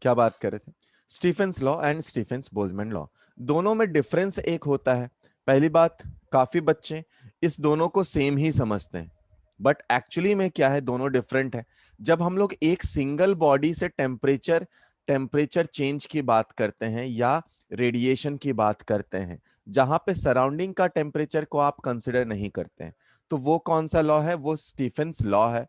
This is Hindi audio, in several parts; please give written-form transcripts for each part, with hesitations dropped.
क्या बात कर रहे थे? Stefan's law and Stefan's Boltzmann law, दोनों में डिफरेंस एक होता है। पहली बात, काफी बच्चे इस दोनों को सेम ही समझते हैं, बट एक्चुअली में क्या है, दोनों डिफरेंट है। जब हम लोग एक सिंगल बॉडी से टेम्परेचर टेम्परेचर चेंज की बात करते हैं या रेडिएशन की बात करते हैं, जहां पे सराउंडिंग का टेम्परेचर को आप कंसिडर नहीं करते हैं, तो वो कौन सा लॉ है? वो स्टीफेंस लॉ है।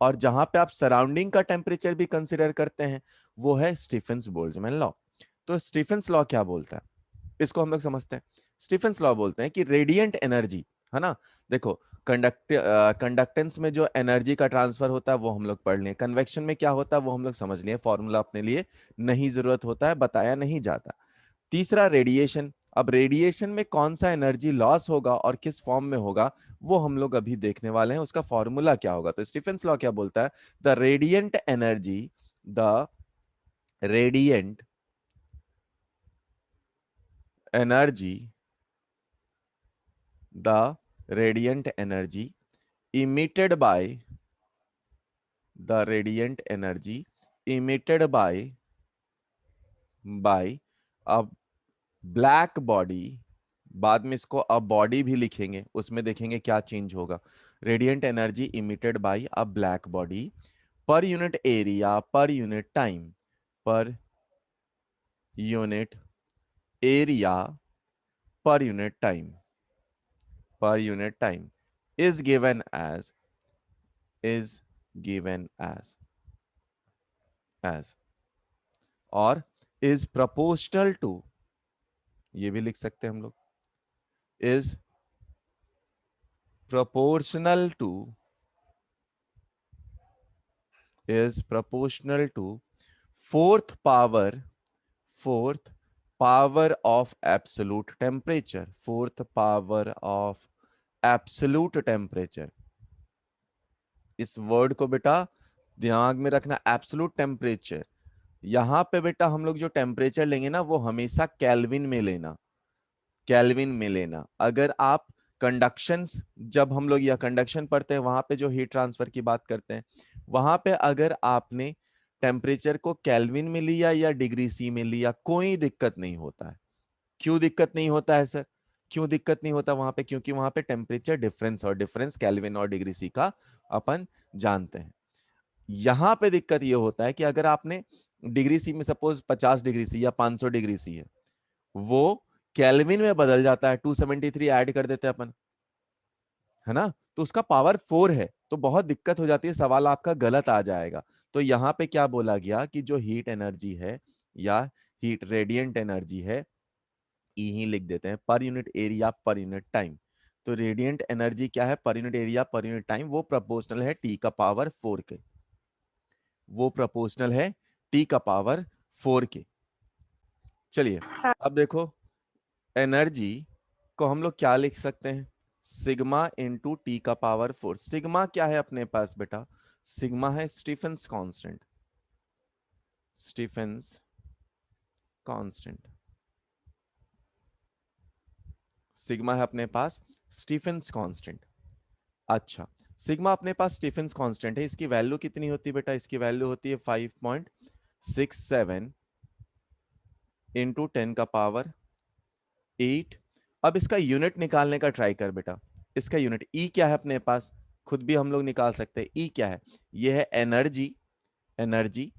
और जहां पे आप सराउंडिंग का टेम्परेचर भी कंसिडर करते हैं, वो है स्टीफेंस बोल्ट्जमैन लॉ। तो स्टीफेंस लॉ क्या बोलता है, इसको हम लोग समझते हैं। स्टीफेंस लॉ बोलते हैं कि रेडिएंट एनर्जी, है ना, देखो, कंडक्टेंस में जो एनर्जी का ट्रांसफर होता है वो हम लोग पढ़ लिए, कन्वेक्शन में क्या होता है वो हम लोग समझ लिए, फॉर्मूला अपने लिए नहीं जरूरत होता है, बताया नहीं जाता। तीसरा, रेडिएशन। अब रेडिएशन में कौन सा एनर्जी लॉस होगा और किस फॉर्म में होगा, वो हम लोग अभी देखने वाले हैं, उसका फॉर्मूला क्या होगा। तो स्टीफेंस लॉ क्या बोलता है? The radiant energy, the radiant energy, the radiant energy emitted by the radiant energy emitted by a black body, बाद में इसको अब बॉडी भी लिखेंगे, उसमें देखेंगे क्या चेंज होगा। Radiant energy emitted by a black body per unit area per unit time, per unit area per unit time, per unit time is given as is given as और is proportional to, ये भी लिख सकते हैं हम लोग, is proportional to, is proportional to fourth power, fourth power of absolute temperature, fourth power of absolute temperature। इस वर्ड को बेटा दिमाग में रखना, एब्सोल्यूट टेम्परेचर। यहां पे बेटा हम लोग जो टेम्परेचर लेंगे ना, वो हमेशा केल्विन में लेना, केल्विन में लेना। अगर आप कंडक्शन, जब हम लोग या कंडक्शन पढ़ते हैं वहां पे जो हीट ट्रांसफर की बात करते हैं, वहां पे अगर आपने टेम्परेचर को केल्विन में लिया या डिग्री सी में लिया, कोई दिक्कत नहीं होता है। क्यों दिक्कत नहीं होता है सर? क्यों दिक्कत नहीं होता वहां पे? क्योंकि वहां पे टेम्परेचर डिफरेंस, और डिफरेंस केल्विन और डिग्री सी का अपन जानते हैं। यहां पे दिक्कत ये होता है कि अगर आपने डिग्री सी में सपोज 50 डिग्री सी या 500 डिग्री सी है, वो केल्विन में बदल जाता है, 273 ऐड कर देते हैं अपन, है ना, तो उसका पावर 4 है, तो बहुत दिक्कत हो जाती है, सवाल आपका गलत आ जाएगा। तो यहां पे क्या बोला गया कि जो हीट एनर्जी है या हीट रेडिएंट एनर्जी है, ई ही लिख देते हैं, पर unit area per unit time. तो रेडिएंट एनर्जी क्या है? पर unit area per unit time, वो प्रोपोर्शनल है टी का पावर 4 के, वो प्रोपोर्शनल है टी का पावर 4 के। चलिए, अब देखो, एनर्जी को हम लोग क्या लिख सकते हैं? सिग्मा इंटू टी का पावर 4। सिग्मा क्या है अपने पास बेटा? सिग्मा है Stefan's constant, Stefan's constant, sigma है अपने पास स्टीफेंस कांस्टेंट। अच्छा, सिग्मा अपने पास स्टीफेंस कांस्टेंट है, इसकी वैल्यू कितनी होती है बेटा? इसकी वैल्यू होती है 5.67 इंटू 10 का पावर 8। अब इसका यूनिट निकालने का ट्राई कर बेटा। इसका यूनिट ई क्या है अपने पास? खुद भी हम लोग निकाल सकते हैं। ई क्या है? ये है एनर्जी, एनर्जी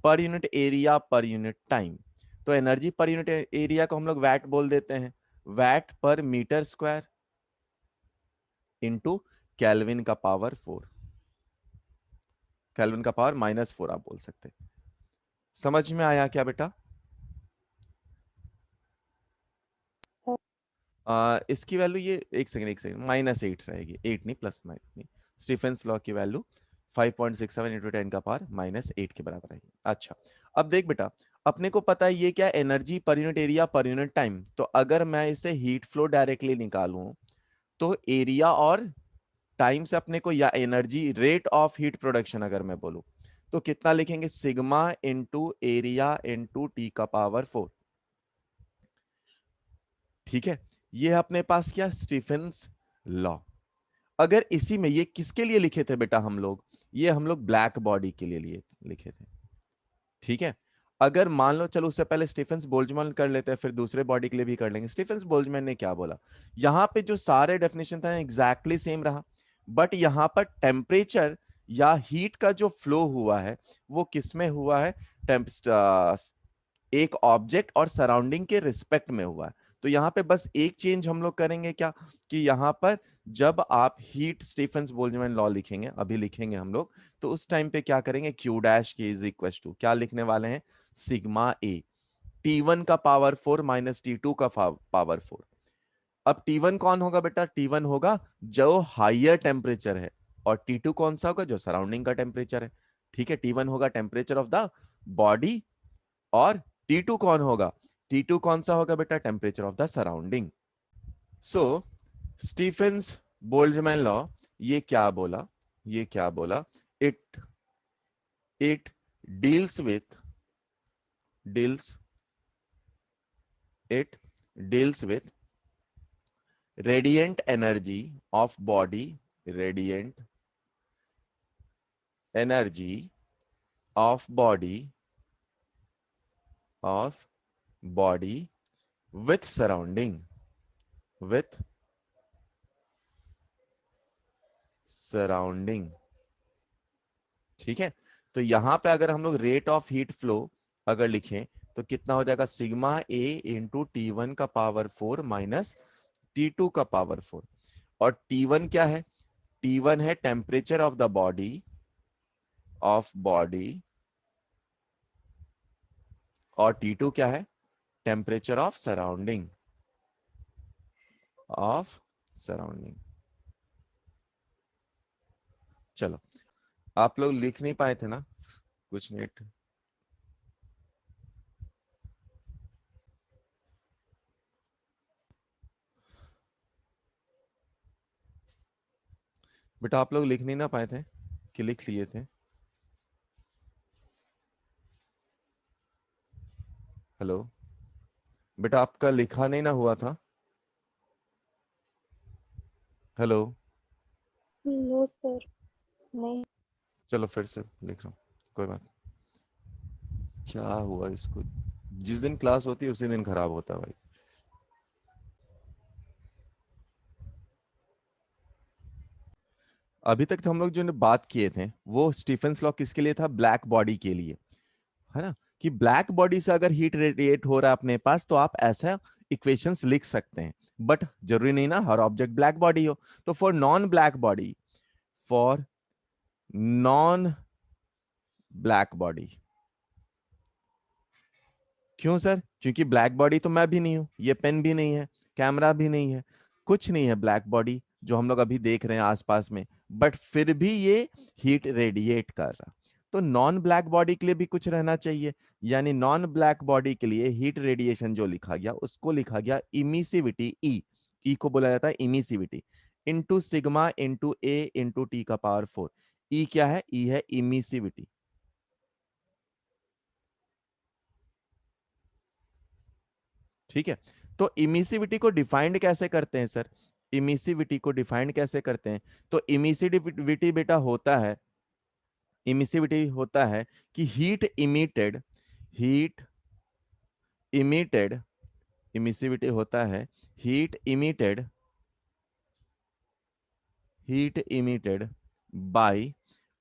पर unit area per unit time. तो एनर्जी पर यूनिट एरिया को हम लोग वैट बोल देते हैं, वैट पर मीटर स्क्वायर इंटू केल्विन का पावर 4, केल्विन का पावर -4 आप बोल सकते हैं। समझ में आया क्या बेटा? इसकी वैल्यू ये, एक सेकंड एक सेकंड, -8 रहेगी, 8 नहीं, प्लस माइनस नहीं। स्टीफेंस लॉ की वैल्यू 5.67 इंटू 10 का पावर -8 के बराबर रहेगी। अच्छा, अब देख बेटा, अपने को पता है ये क्या, एनर्जी पर unit area per unit time. तो अगर मैं इसे हीट फ्लो डायरेक्टली निकालूं, तो एरिया और टाइम से अपने को, या energy rate of heat production अगर मैं बोलूं, तो कितना लिखेंगे? Sigma into area into T का पावर 4। ठीक है, ये है अपने पास क्या? Stephen's law. अगर इसी में, ये किसके लिए लिखे थे बेटा हम लोग? ये हम लोग ब्लैक बॉडी के लिए लिखे थे। ठीक है, अगर मान लो, चलो उससे पहले स्टीफेंस बोल्ट्जमैन कर लेते हैं, फिर दूसरे बॉडी के लिए भी कर लेंगे। स्टीफेंस बोल्ट्जमैन ने क्या बोला, यहाँ पे जो सारे डेफिनेशन था एग्जैक्टली सेम रहा, बट यहाँ पर टेम्परेचर या हीट का जो फ्लो हुआ है वो किस में हुआ है, एक ऑब्जेक्ट और सराउंडिंग के रिस्पेक्ट में हुआ है। तो यहाँ पे बस एक चेंज हम लोग करेंगे क्या, कि यहाँ पर जब आप हीट स्टीफेंस बोल्ट्जमैन लॉ लिखेंगे, अभी लिखेंगे हम लोग, तो उस टाइम पे क्या करेंगे, क्यू डैश के इज इक्वल टू क्या लिखने वाले हैं, सिग्मा ए, T1 का पावर 4 माइनस T2 का पावर 4। अब T1 कौन होगा बेटा, T1 होगा जो हायर टेम्परेचर है, और T2 कौन सा होगा, जो सराउंडिंग का टेम्परेचर है। ठीक है, T1 होगा टेम्परेचर ऑफ द बॉडी, और T2 कौन होगा, T2 कौन सा होगा बेटा, temperature of the surrounding. So Stefan's Boltzmann law ये क्या बोला, ये क्या बोला, it it deals with deals it deals with radiant energy of body, radiant energy of body with surrounding। ठीक है, तो यहां पे अगर हम लोग रेट ऑफ हीट फ्लो अगर लिखें तो कितना हो जाएगा, सिग्मा ए इंटू T1 का पावर 4 माइनस T2 का पावर 4। और T1 क्या है, T1 है टेम्परेचर ऑफ द बॉडी, और T2 क्या है, टेम्परेचर ऑफ सराउंडिंग। चलो, आप लोग लिख नहीं पाए थे ना कुछ नेट, बेटा आप लोग लिख नहीं ना पाए थे कि लिख लिए थे। हेलो बेटा, आपका लिखा नहीं ना हुआ था। हेलो, नो सर, नहीं। चलो फिर से लिख रहा हूँ, कोई बात। क्या हुआ इसको, जिस दिन क्लास होती है उसी दिन खराब होता है भाई। अभी तक तो हम लोग जो ने बात किए थे वो स्टीफेंस लॉ किसके लिए था, ब्लैक बॉडी के लिए, है ना, कि ब्लैक बॉडी से अगर हीट रेडिएट हो रहा है अपने पास तो आप ऐसा इक्वेशंस लिख सकते हैं, बट जरूरी नहीं ना हर ऑब्जेक्ट ब्लैक बॉडी हो। तो फॉर नॉन ब्लैक बॉडी, क्यों सर, क्योंकि ब्लैक बॉडी तो मैं भी नहीं हूं, ये पेन भी नहीं है, कैमरा भी नहीं है, कुछ नहीं है ब्लैक बॉडी जो हम लोग अभी देख रहे हैं आसपास में, बट फिर भी ये हीट रेडिएट कर रहा। तो नॉन ब्लैक बॉडी के लिए भी कुछ रहना चाहिए, यानी नॉन ब्लैक बॉडी के लिए हीट रेडिएशन जो लिखा गया उसको लिखा गया इमिसिविटी, ई को बोला जाता है इमिसिविटी, इंटू सिग्मा इंटू ए इंटू टी का पावर 4। ई क्या है, ई है इमिसिविटी। ठीक है, तो इमिसिविटी को डिफाइंड कैसे करते हैं सर, इमिसिविटी को डिफाइंड कैसे करते हैं, तो इमिसिविटी बेटा होता है, इमिसिविटी होता है कि हीट इमिटेड, इमिसिविटी होता है heat emitted heat emitted by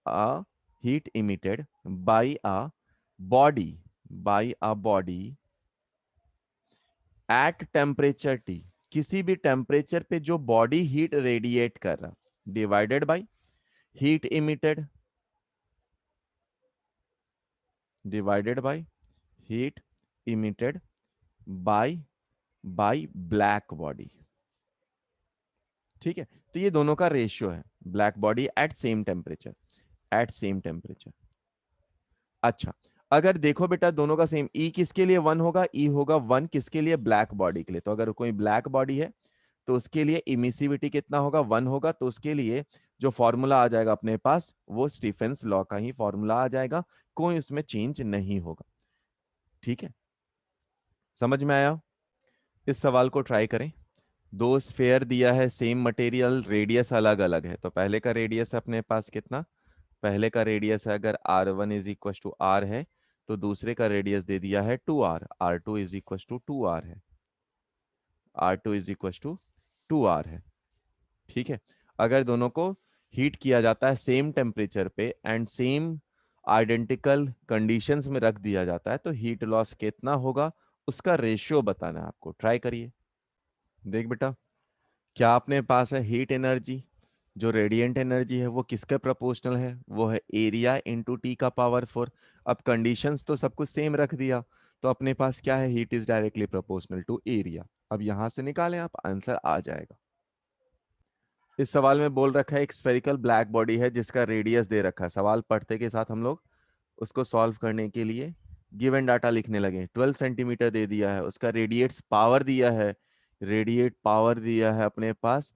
a heat emitted by a body by a body at temperature T, किसी भी टेम्परेचर पे जो बॉडी हीट रेडिएट कर रहा, divided by heat emitted divided by heat emitted by by black body. ठीक है, तो ये दोनों का रेशियो है, black body at same temperature. अच्छा, अगर देखो बेटा दोनों का सेम, ई किसके लिए 1 होगा, ई होगा 1 किसके लिए, ब्लैक बॉडी के लिए। तो अगर कोई ब्लैक बॉडी है तो उसके लिए इमिसिविटी कितना होगा, 1 होगा, तो उसके लिए जो फॉर्मूला आ जाएगा अपने पास वो स्टीफेंस लॉ का ही फॉर्मूला आ जाएगा, कोई उसमें चेंज नहीं होगा। ठीक है, समझ में आया। इस सवाल को ट्राई करें। दो स्फेयर दिया है, सेम मटेरियल, रेडियस अलग अलग है, तो पहले का रेडियस अपने पास कितना, पहले का रेडियस है अगर r1 is equal to r है, तो दूसरे का रेडियस दे दिया है 2r, r2 is equal to 2r है, r2 is equal to 2r है। ठीक है, अगर दोनों को हीट किया जाता है सेम टेम्परेचर पे एंड सेम आइडेंटिकल कंडीशंस में रख दिया जाता है तो हीट लॉस कितना होगा उसका रेशियो बताना है आपको। ट्राई करिए। देख बेटा, क्या अपने पास है हीट एनर्जी, जो रेडिएंट एनर्जी है वो किसके प्रोपोर्शनल है, वो है एरिया इंटू टी का पावर 4। अब कंडीशंस तो सब कुछ सेम रख दिया, तो अपने पास क्या है, heat is directly proportional to area. अब यहां से निकालें आप, आंसर आ जाएगा। इस सवाल में बोल रखा है एक स्फेरिकल ब्लैक बॉडी है जिसका रेडियस दे रखा है। सवाल पढ़ते के साथ हम लोग उसको सॉल्व करने के लिए गिवन डाटा लिखने लगे। 12 सेंटीमीटर दे दिया है, उसका रेडिएट्स पावर दिया है, रेडिएट पावर दिया है अपने पास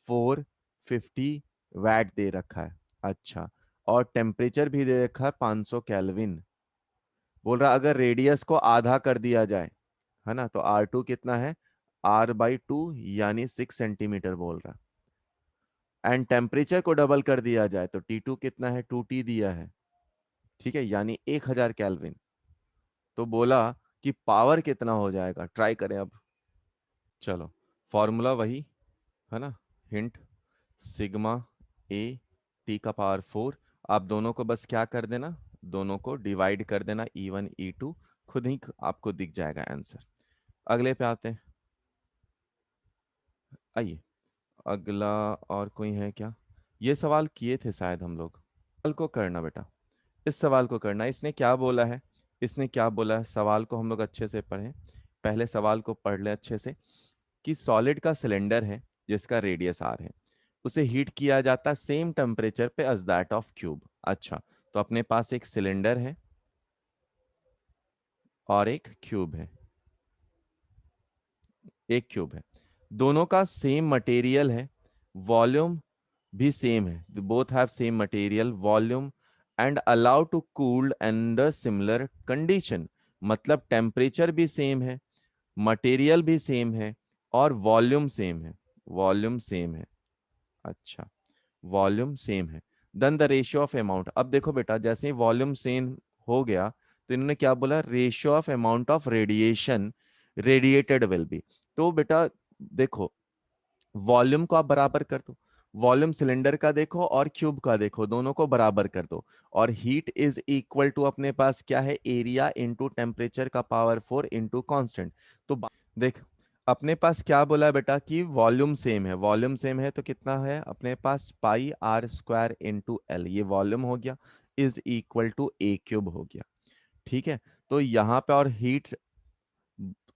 450 वैट दे रखा है। अच्छा, और टेम्परेचर भी दे रखा है 500 केल्विन। बोल रहा अगर रेडियस को आधा कर दिया जाए, है ना, तो R2 कितना है, R/2 यानी 6 सेंटीमीटर बोल रहा। एंड टेम्परेचर को डबल कर दिया जाए तो T2 कितना है, 2T दिया है, ठीक है, यानी 1000 केल्विन। तो बोला कि पावर कितना हो जाएगा, ट्राई करें अब। चलो, फॉर्मूला वही है ना, हिंट सिग्मा ए टी का पावर 4। आप दोनों को बस क्या कर देना, दोनों को डिवाइड कर देना, E1 E2, खुद ही आपको दिख जाएगा आंसर। अगले पे आते हैं। आइए अगला, और कोई है क्या, ये सवाल किए थे शायद हम लोग। सवाल को करना बेटा, इस सवाल को करना। इसने क्या बोला है, इसने क्या बोला है, सवाल को हम लोग अच्छे से पढ़ें। पहले सवाल को पढ़ ले अच्छे से, कि सॉलिड का सिलेंडर है जिसका रेडियस आर है, उसे हीट किया जाता है सेम टेम्परेचर पे एज दैट ऑफ क्यूब। अच्छा, तो अपने पास एक सिलेंडर है और एक क्यूब है, एक क्यूब है, दोनों का सेम मटेरियल है, वॉल्यूम भी सेम है, both have same material volume and allow to cooled under similar condition. मतलब टेम्परेचर भी सेम है, मटेरियल भी सेम है और वॉल्यूम सेम है, वॉल्यूम सेम है। अच्छा, वॉल्यूम सेम है, then the ratio of amount. अब देखो बेटा, जैसे ही वॉल्यूम सेम हो गया तो इन्होंने क्या बोला, ratio of amount of radiation radiated will be. तो बेटा देखो, वॉल्यूम को आप बराबर कर दो, वॉल्यूम सिलेंडर का देखो और क्यूब का देखो, दोनों को बराबर कर दो, और हीट इज इक्वल टू अपने पास क्या है, एरिया इंटू टेम्परेचर का पावर 4 इंटू कॉन्स्टेंट। तो देख, अपने पास क्या बोला है बेटा कि वॉल्यूम सेम है, वॉल्यूम सेम है तो कितना है अपने पास, pi R square into L, ये वॉल्यूम हो गया, is equal to A cube हो गया। ठीक है, तो यहाँ पे और heat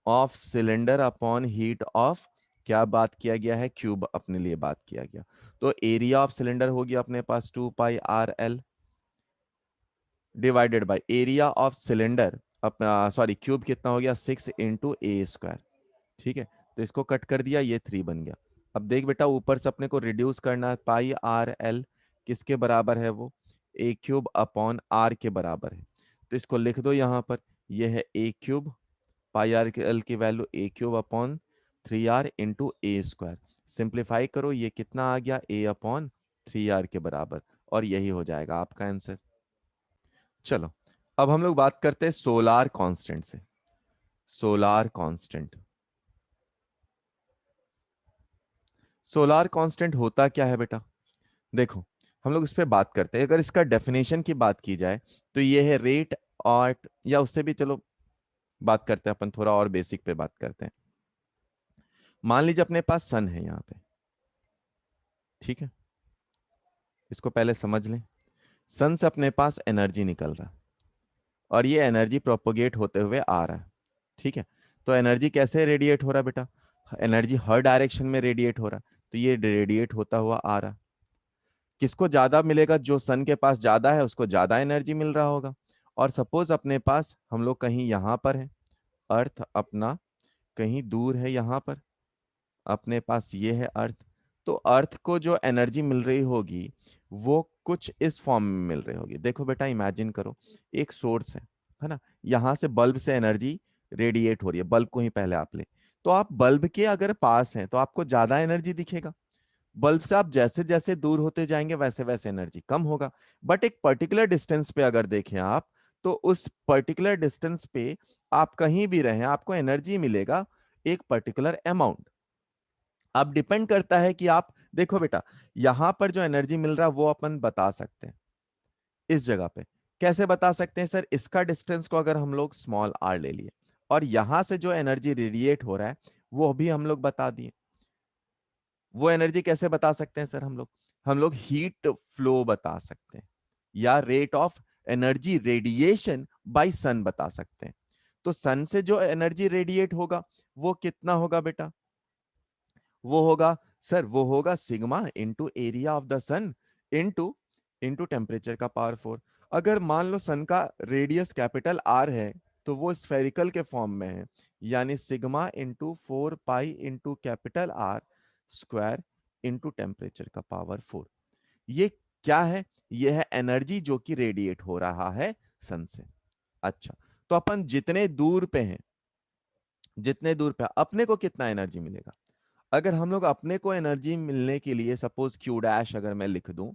of cylinder upon heat of क्या बात किया गया है, क्यूब अपने लिए बात किया गया। तो एरिया ऑफ सिलेंडर हो गया अपने पास 2πRL divided by area of cylinder, अपना सॉरी क्यूब कितना हो गया, 6 × a²। ठीक है, तो इसको कट कर दिया, ये 3 बन गया। अब देख बेटा, ऊपर से अपने को रिड्यूस करना है, πRL किसके बराबर है, वो a³ अपॉन r के बराबर है। तो इसको लिख दो यहाँ पर, ये है a³, πr के एल की value a³ upon 3r into a²। Simplify करो, ये कितना आ गया, a/3r के बराबर, और यही हो जाएगा आपका आंसर। चलो, अब हम लोग बात करते हैं सोलार कांस्टेंट से। सोलार कांस्टेंट, सोलार कांस्टेंट होता क्या है बेटा, देखो हम लोग इस पे बात करते हैं। अगर इसका डेफिनेशन की बात की जाए तो ये है रेट और, या उससे भी चलो बात करते हैं अपन, थोड़ा और बेसिक पे बात करते हैं। मान लीजिए अपने पास सन है यहाँ पे, ठीक है, इसको पहले समझ लें। सन से अपने पास एनर्जी निकल रहा है और ये एनर्जी प्रोपोगेट होते हुए आ रहा है, ठीक है। तो एनर्जी कैसे रेडिएट हो रहा है बेटा, एनर्जी हर डायरेक्शन में रेडिएट हो रहा है, तो ये रेडिएट होता हुआ आ रहा है। किसको ज्यादा मिलेगा, जो सन के पास ज्यादा है उसको ज्यादा एनर्जी मिल रहा होगा। और सपोज अपने पास हम लोग कहीं यहां पर है, अर्थ अपना कहीं दूर है, यहां पर अपने पास ये है अर्थ। तो अर्थ को जो एनर्जी मिल रही होगी वो कुछ इस फॉर्म में मिल रही होगी। देखो बेटा, इमेजिन करो एक सोर्स है ना, यहां से बल्ब से एनर्जी रेडिएट हो रही है, बल्ब को ही पहले आप ले, तो आप बल्ब के अगर पास हैं तो आपको ज्यादा एनर्जी दिखेगा, बल्ब से आप जैसे जैसे दूर होते जाएंगे वैसे वैसे एनर्जी कम होगा। बट एक पर्टिकुलर डिस्टेंस पे अगर देखें आप, तो उस पर्टिकुलर डिस्टेंस पे आप कहीं भी रहें, आपको एनर्जी मिलेगा एक पर्टिकुलर अमाउंट। अब डिपेंड करता है कि आप देखो बेटा, यहां पर जो एनर्जी मिल रहा है वो अपन बता सकते हैं इस जगह पे। कैसे बता सकते हैं सर? इसका डिस्टेंस को अगर हम लोग स्मॉल आर ले लिए और यहां से जो एनर्जी रेडिएट हो रहा है वो भी हम लोग बता दिए। वो एनर्जी कैसे बता सकते हैं सर? हम लोग हीट फ्लो बता सकते हैं या rate of energy radiation by sun बता सकते हैं। तो सन से जो एनर्जी रेडिएट होगा वो कितना होगा बेटा? वो होगा सर, वो होगा sigma into area of the sun into into temperature का पावर 4। अगर मान लो सन का रेडियस कैपिटल आर है तो वो स्फेरिकल के फॉर्म में है, यानी sigma into 4 pi into capital R square into temperature का पावर 4। ये क्या है? ये है एनर्जी जो कि रेडिएट हो रहा है सन से। अच्छा, तो अपन जितने दूर पे अपने को कितना एनर्जी मिलेगा? अगर हम लोग अपने को एनर्जी मिलने के लिए सपोज क्यू डैश अगर मैं लिख दूं,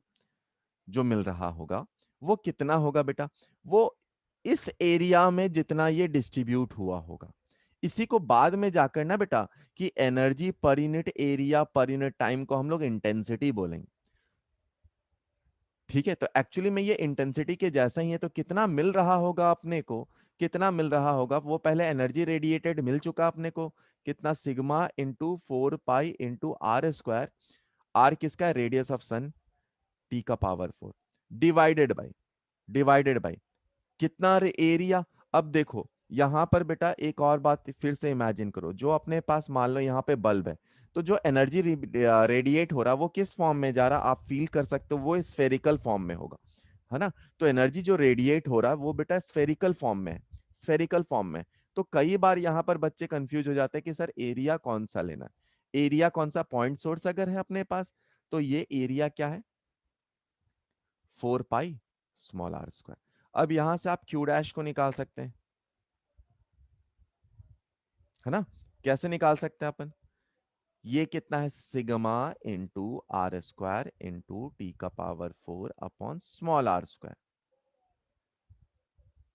जो मिल रहा होगा वो कितना होगा बेटा? वो इस एरिया में जितना ये डिस्ट्रीब्यूट हुआ होगा, इसी को बाद में जाकर ना बेटा कि एनर्जी पर unit area per unit time को हम लोग इंटेंसिटी बोलेंगे। ठीक है, तो एक्चुअली में ये इंटेंसिटी के जैसा ही है। तो कितना मिल रहा होगा अपने को, कितना मिल रहा होगा? वो पहले एनर्जी रेडिएटेड मिल चुका अपने को, कितना? Sigma into 4 pi into R square. R किसका है? रेडियस ऑफ सन, टी का पावर 4, डिवाइडेड बाई कितना एरिया। अब देखो यहां पर बेटा एक और बात फिर से इमेजिन करो, जो अपने पास मान लो यहाँ पे बल्ब है, तो जो एनर्जी रेडिएट हो रहा है वो किस फॉर्म में जा रहा है? आप फील कर सकते हो, वो स्फेरिकल फॉर्म में होगा, है ना? तो एनर्जी जो रेडिएट हो रहा है वो बेटा स्फेरिकल फॉर्म में है, स्फेरिकल फॉर्म में। तो कई बार यहाँ पर बच्चे कंफ्यूज हो जाते हैं कि सर एरिया कौन सा लेना है, एरिया कौन सा? पॉइंट सोर्स अगर है अपने पास तो ये एरिया क्या है? 4 पाई स्मॉल आर स्क्वायर। अब यहां से आप क्यू डैश को निकाल सकते हैं, है ना? कैसे निकाल सकते हैं अपन? ये कितना है? Sigma into R square into T का power 4 upon small R square.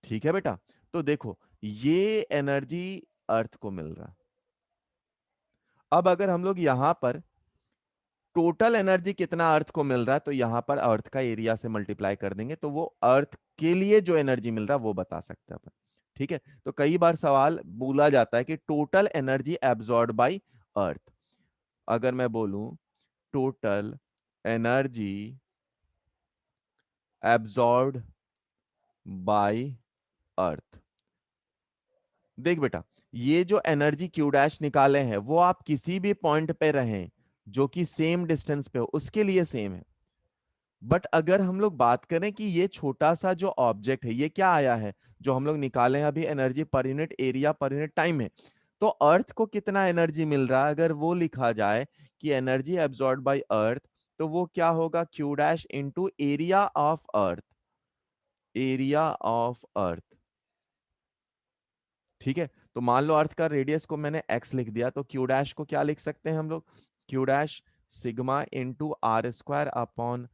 ठीक है बेटा, तो देखो ये एनर्जी अर्थ को मिल रहा। अब अगर हम लोग यहां पर टोटल एनर्जी कितना अर्थ को मिल रहा है, तो यहां पर अर्थ का एरिया से मल्टीप्लाई कर देंगे तो वो अर्थ के लिए जो एनर्जी मिल रहा है वो बता सकते हैं अपन। ठीक है, तो कई बार सवाल बोला जाता है कि टोटल एनर्जी एब्जॉर्ब बाय अर्थ। अगर मैं बोलूं टोटल एनर्जी एब्जॉर्ब्ड बाय अर्थ, देख बेटा ये जो एनर्जी क्यू डैश निकाले हैं वो आप किसी भी पॉइंट पे रहें जो कि सेम डिस्टेंस पे हो उसके लिए सेम है। बट अगर हम लोग बात करें कि ये छोटा सा जो ऑब्जेक्ट है ये क्या आया है, जो हम लोग निकाले हैं अभी एनर्जी पर unit area per unit time है, तो अर्थ को कितना एनर्जी मिल रहा है अगर वो लिखा जाए कि एनर्जी एब्जॉर्ब बाय अर्थ, तो वो क्या होगा? Q dash into area of earth, area of अर्थ। ठीक है, तो मान लो अर्थ का रेडियस को मैंने एक्स लिख दिया, तो क्यू डैश को क्या लिख सकते हैं हम लोग? Q dash sigma into R square upon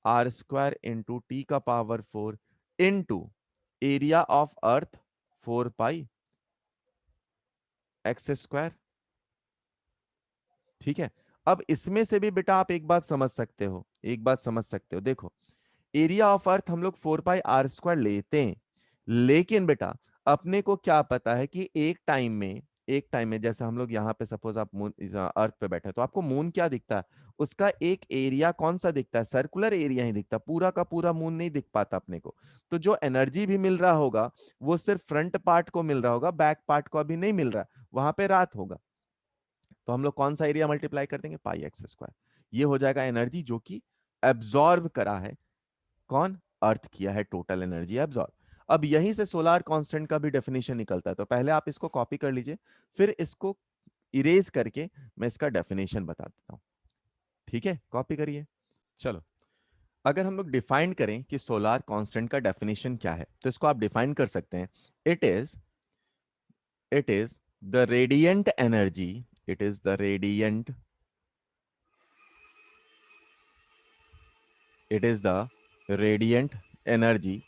R square into T का power 4 into area of earth 4 pi X square. ठीक है, अब इसमें से भी बेटा आप एक बात समझ सकते हो, एक बात समझ सकते हो। देखो एरिया ऑफ अर्थ हम लोग 4 पाई आर स्क्वायर लेते हैं, लेकिन बेटा अपने को क्या पता है कि एक टाइम में जैसे हम लोग यहाँ पे सपोज आप मून अर्थ पे बैठे तो आपको मून क्या दिखता है? उसका एक एरिया कौन सा दिखता है? सर्कुलर एरिया ही दिखता है, पूरा का पूरा मून नहीं दिख पाता अपने को। तो जो एनर्जी भी मिल रहा होगा वो सिर्फ फ्रंट पार्ट को मिल रहा होगा, बैक पार्ट को अभी नहीं मिल रहा, वहां पे रात होगा। तो हम लोग कौन सा एरिया मल्टीप्लाई कर देंगे? पाई एक्स स्क्वायर। ये हो जाएगा एनर्जी जो कि एब्जॉर्ब करा है, कौन? अर्थ किया है टोटल एनर्जी एब्जॉर्ब। अब यहीं से सोलार कांस्टेंट का भी डेफिनेशन निकलता है, तो पहले आप इसको कॉपी कर लीजिए, फिर इसको इरेज करके मैं इसका डेफिनेशन बता देता हूं। ठीक है, कॉपी करिए। चलो, अगर हम लोग डिफाइन करें कि सोलार कांस्टेंट का डेफिनेशन क्या है, तो इसको आप डिफाइन कर सकते हैं। It is it is the radiant energy, it is the radiant, it is the radiant energy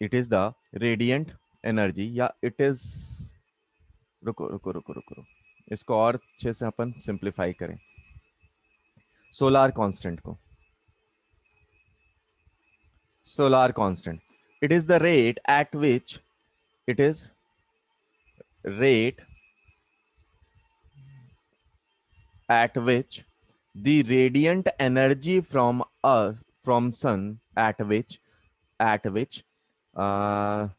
it is the radiant energy, या इट इज, रुको रुको रुको रुको रुको, इसको और अच्छे से अपन सिंप्लीफाई करें सोलार कांस्टेंट को. Solar constant, it is the rate at which, it is rate at which the radiant energy from us, from sun, at which the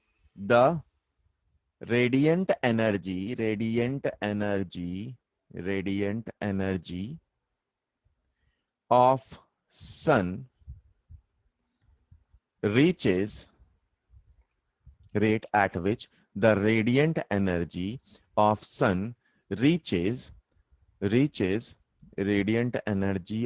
radiant energy of sun reaches, rate at which the radiant energy of sun reaches radiant energy